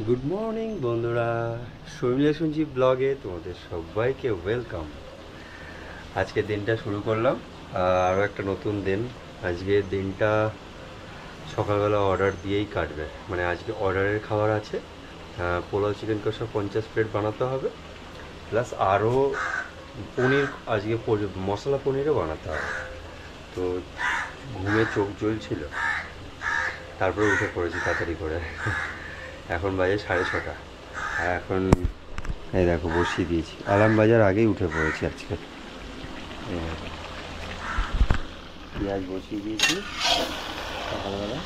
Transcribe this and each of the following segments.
Good morning বন্ধুরা, শর্মিলা সঞ্জীব ব্লগে তোমাদের সবাইকে ওয়েলকাম। আজকে দিনটা শুরু করলাম, আরও একটা নতুন দিন। আজকে দিনটা সকালবেলা অর্ডার দিয়েই কাটবে, মানে আজকে অর্ডারের খাবার আছে। পোলাও চিকেন কষা 50 প্লেট বানাতে হবে, প্লাস আরও পনির, আজকে মশলা পনিরও বানাতে হবে। তো ঘুমে চোখ জ্বলছিল, তারপরে উঠে পড়েছি তাড়াতাড়ি করে। এখন বাজে 6:30, আর এখন এই দেখো বসিয়ে দিয়েছি, অ্যালার্ম বাজার আগেই উঠে পড়েছি আজকে। পেঁয়াজ বসিয়ে দিয়েছি সকালবেলা।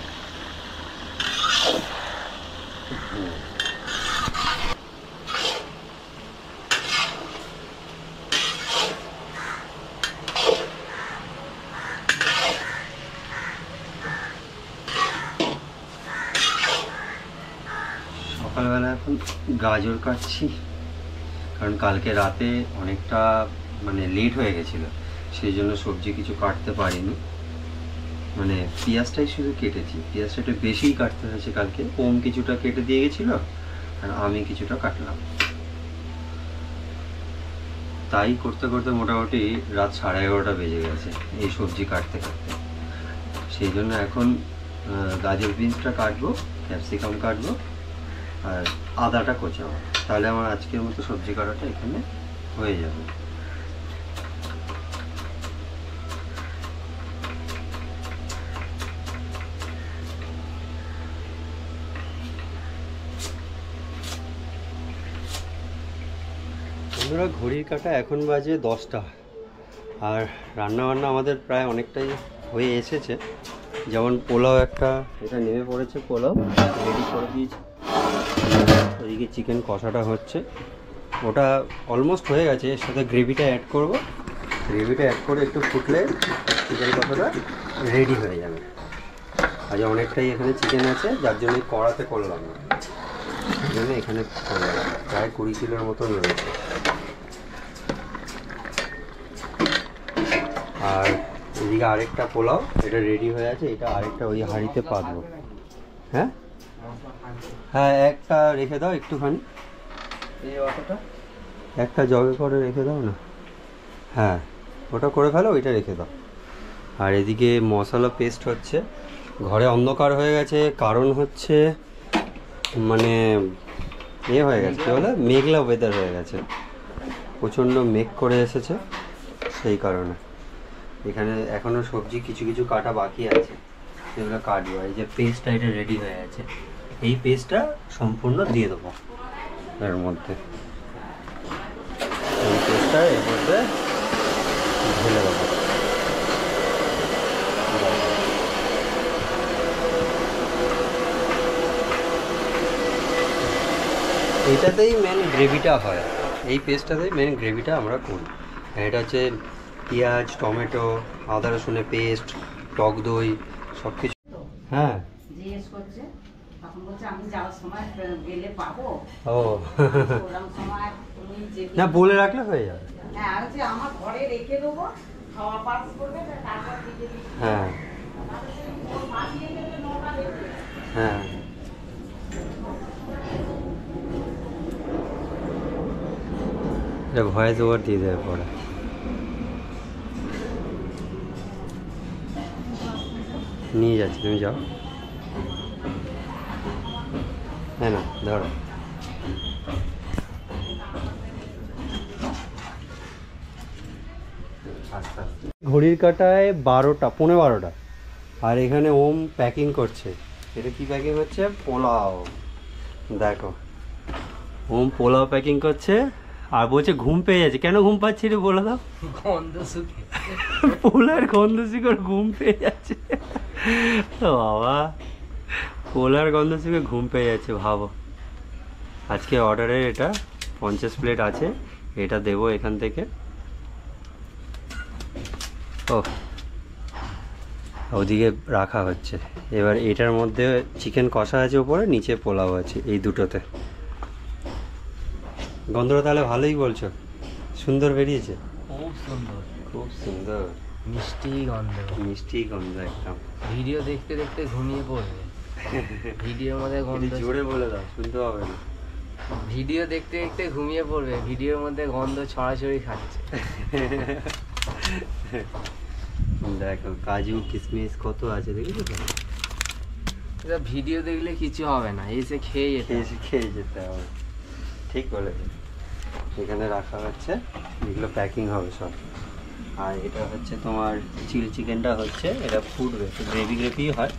সকালবেলা এখন গাজর কাটছি, কারণ কালকে রাতে অনেকটা মানে লেট হয়ে গেছিলো, সেই জন্য সবজি কিছু কাটতে পারিনি। মানে পেঁয়াজটাই শুধু কেটেছি, পেঁয়াজটা একটু বেশিই কাটতে হয়েছে কালকে। ওম কিছুটা কেটে দিয়ে গেছিলো আর আমি কিছুটা কাটলাম, তাই করতে করতে মোটামুটি রাত 11:30 বেজে গেছে এই সবজি কাটতে কাটতে। সেই জন্য এখন গাজর বিনসটা কাটবো, ক্যাপসিকাম কাটবো আর আদাটা কোচাবো, তাহলে আমার আজকের মতো সবজি কাটাটা এখানে হয়ে যাবে। বন্ধুরা, ঘড়ির কাঁটা এখন বাজে 10টা, আর রান্নাবান্না আমাদের প্রায় অনেকটাই হয়ে এসেছে। যেমন পোলাও একটা, এটা নেমে পড়েছে, পোলাও রেডি করে দিয়েছি। ওইদিকে চিকেন কষাটা হচ্ছে, ওটা অলমোস্ট হয়ে গেছে। এর সাথে গ্রেভিটা অ্যাড করব, গ্রেভিটা অ্যাড করে একটু ফুটলে চিকেন কষাটা রেডি হয়ে যাবে। আজ অনেকটাই এখানে চিকেন আছে, যার জন্য কড়াতে করলাম না, সেই জন্য এখানে করলাম। প্রায় 20 কিলোর মতন রয়েছে। আর এদিকে আরেকটা পোলাও, এটা রেডি হয়ে আছে, এটা আরেকটা ওই হাঁড়িতে পাতবো। হ্যাঁ হ্যাঁ, একটা রেখে দাও একটুখানি, এই অতটা একটা জগে করে রেখে দাও না। হ্যাঁ, ওটা করে ফেলো, ওইটা রেখে দাও। আর এদিকে মশলা পেস্ট হচ্ছে। ঘরে অন্ধকার হয়ে গেছে, কারণ হচ্ছে মানে হয়ে গেছে, কী বলে, মেঘলা ওয়েদার হয়ে গেছে, প্রচণ্ড মেঘ করে এসেছে, সেই কারণে। এখানে এখনও সবজি কিছু কিছু কাটা বাকি আছে, সেগুলো কাটবো। এই যে পেস্টটা, এটা রেডি হয়ে আছে, এই পেস্টটা সম্পূর্ণ দিয়ে দেবো এর মধ্যে। এই পেস্টটা এর মধ্যে ঢেলে দেবো। এইটাতেই মেন গ্রেভিটা হয়, এই পেস্টটাতেই মেন গ্রেভিটা আমরা করি। এটা হচ্ছে পেঁয়াজ, টমেটো, আদা রসুনের পেস্ট, টক দই, সব কিছু। হ্যাঁ, জিজ্ঞেস করছে, তখন বলছে আমি যাওয়ার সময় গেলে পাবো। ও না, বলে রাখলে হয়ে যাবে। হ্যাঁ, আর যে আমার ঘরে রেখে দেবো, খাওয়া পাস করবে, তারপর দিয়ে দিই। হ্যাঁ হ্যাঁ, এটা ভয়েস ওভার দিয়ে দেবে পরে। নিয়ে যাচ্ছি, তুমি যাও। হ্যাঁ না, ধরো। ঘড়ির কাঁটায় 12টা, 12:15, আর এখানে ওম প্যাকিং করছে। এটা কি প্যাকিং হচ্ছে? পোলাও। দেখো, ওম পোলাও প্যাকিং করছে, আর বলছে ঘুম পেয়ে যাচ্ছে। কেন ঘুম পাচ্ছি রে, বলে দাও। গন্ধ শুকে, পোলার গন্ধ শুকে ঘুম পেয়ে যাচ্ছে। বাবা, পোলার গন্ধ শুকে ঘুম পেয়ে যাচ্ছে, ভাবো। আজকে অর্ডারের এটা 50 প্লেট আছে, এটা দেবো এখান থেকে। ও, ওদিকে রাখা হচ্ছে। এবার এটার মধ্যে চিকেন কষা আছে উপরে, নিচে পোলাও আছে, এই দুটোতে। গন্ধটা তাহলে ভালোই বলছো, সুন্দর বেরিয়েছে। খুব সুন্দর, খুব সুন্দর, মিষ্টি গন্ধ, মিষ্টি গন্ধ একদম। ভিডিও দেখতে দেখতে ঘুমিয়ে পড়বে। ভিডিওর মধ্যে গন্ধ, জোরে বলে দাও, শুনতে হবে না। ভিডিও দেখতে দেখতে ঘুমিয়ে পড়বে, ভিডিওর মধ্যে গন্ধ ছড়াছড়ি খাচ্ছে। দেখো কাজু কিশমিশ কত আছে, দেখেছো তো? এটা ভিডিও দেখলে কিছু হবে না, এসে খেয়ে যেতে হবে। খেয়ে যেতে হবে, ঠিক বলেছে। এখানে রাখা হচ্ছে, এগুলো প্যাকিং হবে সব। আর এটা হচ্ছে তোমার চিলি চিকেনটা হচ্ছে, এটা ফুটবে, গ্রেভি গ্রেভি হয়।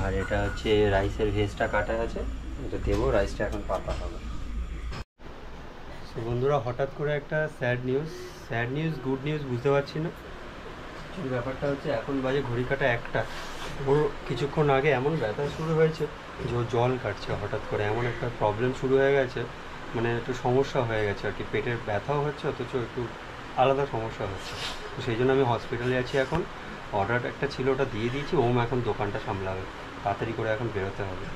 আর এটা হচ্ছে রাইসের ভেজটা কাটা আছে, এটা দেবো, রাইসটা এখন পাতা হবে। সো বন্ধুরা, হঠাৎ করে একটা স্যাড নিউজ গুড নিউজ বুঝতে পারছি না। কিন্তু ব্যাপারটা হচ্ছে এখন বাজে ঘড়ি কাটা 1টা, ওর কিছুক্ষণ আগে এমন ব্যথা শুরু হয়েছে যে ও জল কাটছে হঠাৎ করে, এমন একটা প্রবলেম শুরু হয়ে গেছে, মানে একটু সমস্যা হয়ে গেছে আর কি, পেটের ব্যথাও হচ্ছে অথচ একটু আলাদা সমস্যা হচ্ছে। তো সেই জন্য আমি হসপিটালে আছি এখন। অর্ডার একটা ছিল, ওটা দিয়ে দিয়েছি, ওম এখন দোকানটা সামলাবে, তাড়াতাড়ি করে এখন বেরোতে হবে।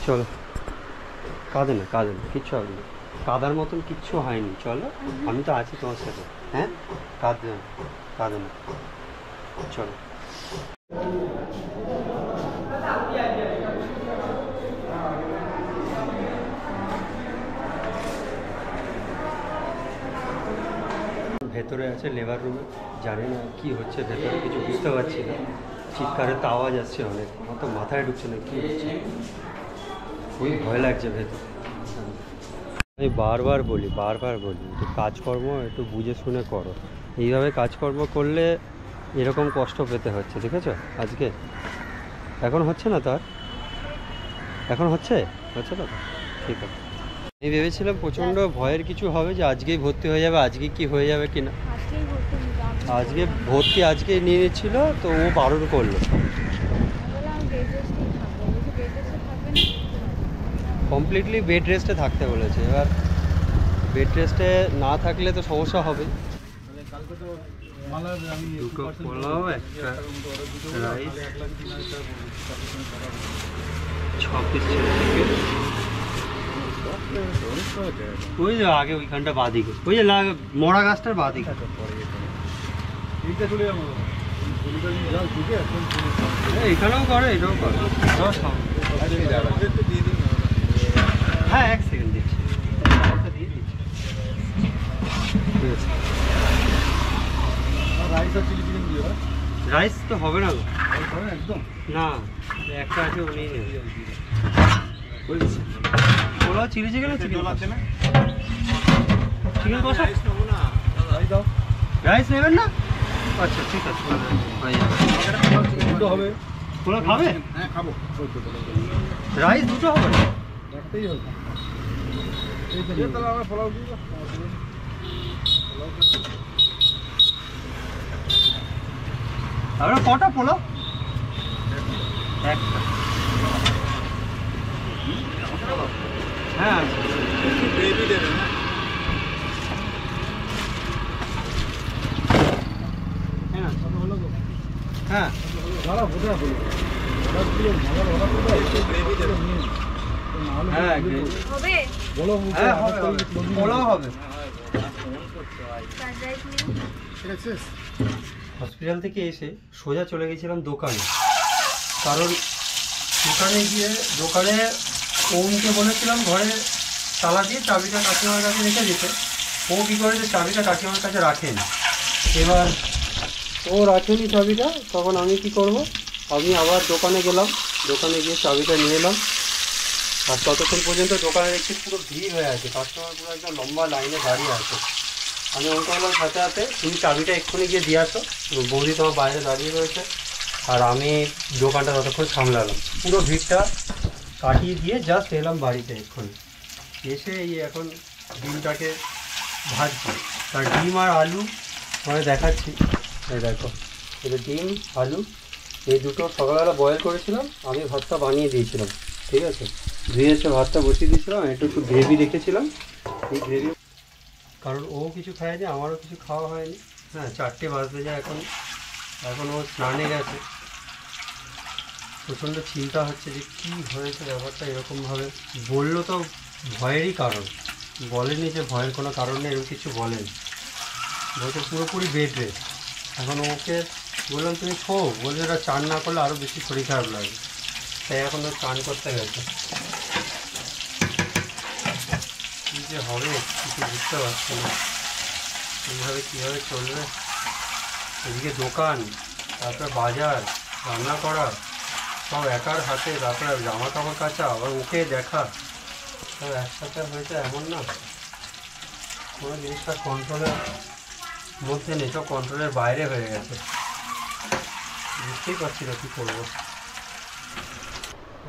চলো, কাঁদে না কিচ্ছু হবে না, কাদার মতন কিচ্ছু হয়নি, চলো আমি তো আছি তোমার সাথে। হ্যাঁ, কাঁদে না, চলো। ভেতরে আছে লেবার রুমে, জানি না কি হচ্ছে ভেতরে, কিছু বুঝতে পারছি না। চিৎকারের তো আওয়াজ আসছে অনেক, আমার তো মাথায় ঢুকছে না কি হচ্ছে, খুবই ভয় লাগছে ভেতরে। আমি বারবার বলি একটু কাজকর্ম একটু বুঝে শুনে করো, এইভাবে কাজকর্ম করলে এরকম কষ্ট পেতে হচ্ছে, দেখেছো আজকে। এখন হচ্ছে না তার, এখন হচ্ছে না, ঠিক আছে। আমি ভেবেছিলাম প্রচণ্ড ভয়ের কিছু হবে, যে আজকেই ভর্তি হয়ে যাবে, আজকে কি হয়ে যাবে কিনা। আজকে ভর্তি আজকেই নিয়ে নিচ্ছিল, তো ও বারণ করলো। কমপ্লিটলি বেড রেস্টে থাকতে বলেছে, এবার বেড রেস্টে না থাকলে তো সমস্যা হবে। দুটো পোলাও, একটা রাইস, 6 পিস ওই যে আগে ওইখানটা বাঁদিকে, ওই যে মরা গাছটার বাঁদিকে। এখানেও করে, এটাও করে। হ্যাঁ, 1 সেকেন্ড দিচ্ছি, দিয়ে দিচ্ছি। রাইস তো হবে না একদম, না একটা আছে উনি পোলাও চিলি চিকেন আছে না, চিকেন কষা রাইস নেবেন না? আচ্ছা ঠিক আছে, হবে। পোলাও খাবে? হ্যাঁ খাবো। রাইস দুটো হবে না, একটাই হবে। আপনার কটা পোলাও? একটা। হ্যাঁ, গ্রেভি দেবেন না? হ্যাঁ, পোলাও হবে। হসপিটাল থেকে এসে সোজা চলে গেছিলাম দোকানে, কারণ দোকানে ওমকে বলেছিলাম ঘরে তালা দিয়ে চাবিটা কাকিমার কাছে রেখে দিতে। ও কী করেছে, চাবিটা কাকিমার কাছে রাখেনি। এবার ও রাখেনি চাবিটা, তখন আমি কি করব, আমি আবার দোকানে গেলাম, দোকানে গিয়ে চাবিটা নিয়ে এলাম। আর ততক্ষণ পর্যন্ত দোকানে দেখছি পুরো ভিড় হয়ে আছে, কাস্টমার পুরো একদম লম্বা লাইনে দাঁড়িয়ে আছে। আমি ওকে বললাম সাথে তুমি চাবিটা এক্ষুনি গিয়ে দিয়ে আসো, বৌদি তোমার বাইরে দাঁড়িয়ে রয়েছে। আর আমি দোকানটা ততক্ষণ সামলালাম, পুরো ভিড়টা কাটিয়ে দিয়ে জাস্ট এলাম বাড়িতে এক্ষুনি। এসে এই এখন ডিমটাকে ভাজছি, তার ডিম আর আলু মানে দেখাচ্ছি। এই দেখো, এটা ডিম আলু এই দুটো সকালবেলা বয়েল করেছিলাম, আমি ভাতটা বানিয়ে দিয়েছিলাম, ঠিক আছে। ধুয়ে এসে ভাতটা বসিয়ে দিয়েছিলাম, একটু গ্রেভি রেখেছিলাম। এই গ্রেভি, কারণ ও কিছু খায়নি, আমারও কিছু খাওয়া হয়নি। হ্যাঁ, 4টে বাজতে যায় এখন ও স্নানে গেছে। প্রচণ্ড চিন্তা হচ্ছে যে কী হয়েছে ব্যাপারটা এরকমভাবে। বললো তো ভয়েরই কারণ, বলেনি যে ভয়ের কোনো কারণ নেই, এরকম কিছু বলেনি, বলছে পুরোপুরি বেড রেস্ট। এখন ওকে বললাম তুমি শো, বলছে ওটা চান না করলে আরও বেশি শরীর খারাপ লাগে, তাই এখন তো চান করতে গেছে। কী যে হবে কিছু বুঝতে পারছি না, এইভাবে কীভাবে চলবে। এদিকে দোকান, তারপরে বাজার, রান্না করা সব একার হাতে, তারপরে জামা কাপড় কাচা, আবার ওকে দেখা, সব একসাথে হয়েছে। এমন না কোনো জিনিসটা কন্ট্রোলের মধ্যে নেই, সব কন্ট্রোলের বাইরে হয়ে গেছে। বুঝতেই পারছি না কী করবো।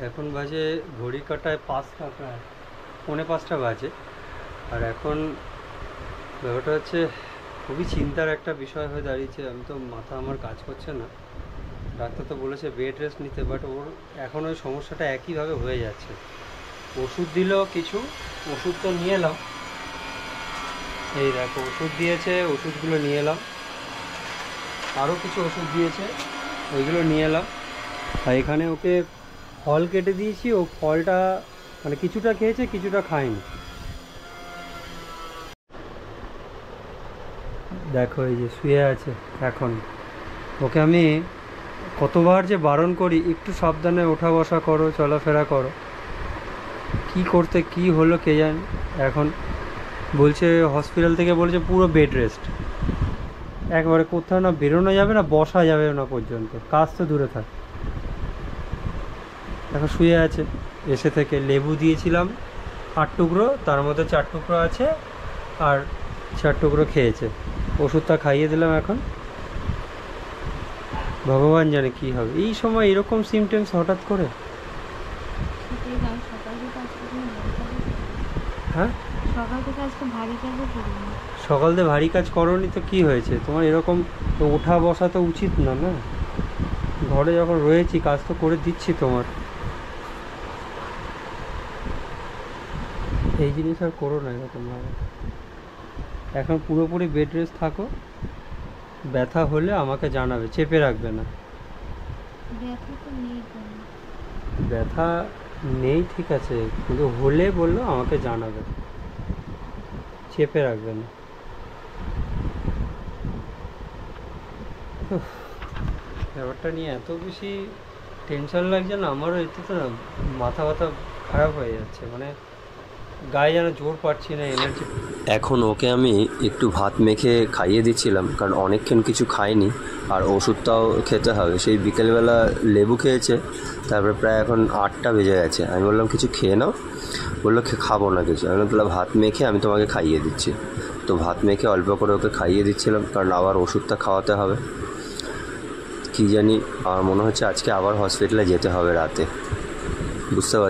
এখন বাজে ঘড়ি কাটায় 5টা, প্রায় 4:45 বাজে। আর এখন ব্যাপারটা হচ্ছে খুবই চিন্তার একটা বিষয় হয়ে দাঁড়িয়েছে। আমি তো মাথা আমার কাজ করছে না। ডাক্তার তো বলেছে বেড রেস্ট নিতে, বাট ওর এখন ওই সমস্যাটা একইভাবে হয়ে যাচ্ছে। ওষুধ দিল কিছু, ওষুধ তো নিয়ে এলাম, এই দেখো ওষুধ দিয়েছে, ওষুধগুলো নিয়ে এলাম। আরও কিছু ওষুধ দিয়েছে, ওইগুলো নিয়ে এলাম। আর এখানে ওকে ফল কেটে দিয়েছি, ও ফলটা মানে কিছুটা খেয়েছে কিছুটা খায়নি। দেখো এই যে শুয়ে আছে এখন। ওকে আমি কতবার যে বারণ করি একটু সাবধানে ওঠা বসা করো, চলাফেরা করো, কি করতে কি হলো কে জানে। এখন বলছে হসপিটাল থেকে বলছে পুরো বেড রেস্ট, একবারে কোথাও না বেরোনো যাবে না, বসা যাবে না পর্যন্ত, কাজ তো দূরে থাক। এখন শুয়ে আছে। এসে থেকে লেবু দিয়েছিলাম 8 টুকরো, তার মধ্যে 4 টুকরো আছে, আর 4 টুকরো খেয়েছে। ওষুধটা খাইয়ে দিলাম এখন। ভগবান জানে কি হবে এই সময়, এরকম সিমটেমস হঠাৎ করে। হ্যাঁ, সকাল থেকে ভারী কাজ করোনি তো কি হয়েছে তোমার? এরকম তো ওঠা বসা তো উচিত না, না? ঘরে যখন রয়েছি কাজ তো করে দিচ্ছি তোমার। এই জিনিস আর করো না এরকমভাবে। এখন পুরোপুরি বেড রেস্ট থাকো। ব্যথা হলে আমাকে জানাবে, চেপে রাখবে না। ব্যথা নেই ঠিক আছে, কিন্তু হলে বললো আমাকে জানাবে, চেপে রাখবে না। ব্যাপারটা নিয়ে এত বেশি টেনশন লাগছে না আমারও, এতে তো না মাথা ব্যথা খারাপ হয়ে যাচ্ছে, মানে গায়ে যেন জোর পাচ্ছি না, এনার্জি। এখন ওকে আমি একটু ভাত মেখে খাইয়ে দিচ্ছিলাম, কারণ অনেকক্ষণ কিছু খায়নি আর ওষুধটাও খেতে হবে। সেই বিকেলবেলা লেবু খেয়েছে, তারপরে প্রায় এখন 8টা বেজে গেছে। আমি বললাম কিছু খেয়ে নাও, বললো খাবো না কিছু। আমি বললাম ভাত মেখে আমি তোমাকে খাইয়ে দিচ্ছি। তো ভাত মেখে অল্প করে ওকে খাইয়ে দিচ্ছিলাম, কারণ আবার ওষুধটা খাওয়াতে হবে। কী জানি, আমার মনে হচ্ছে আজকে আবার হসপিটালে যেতে হবে রাতে, বুঝতে পারছি।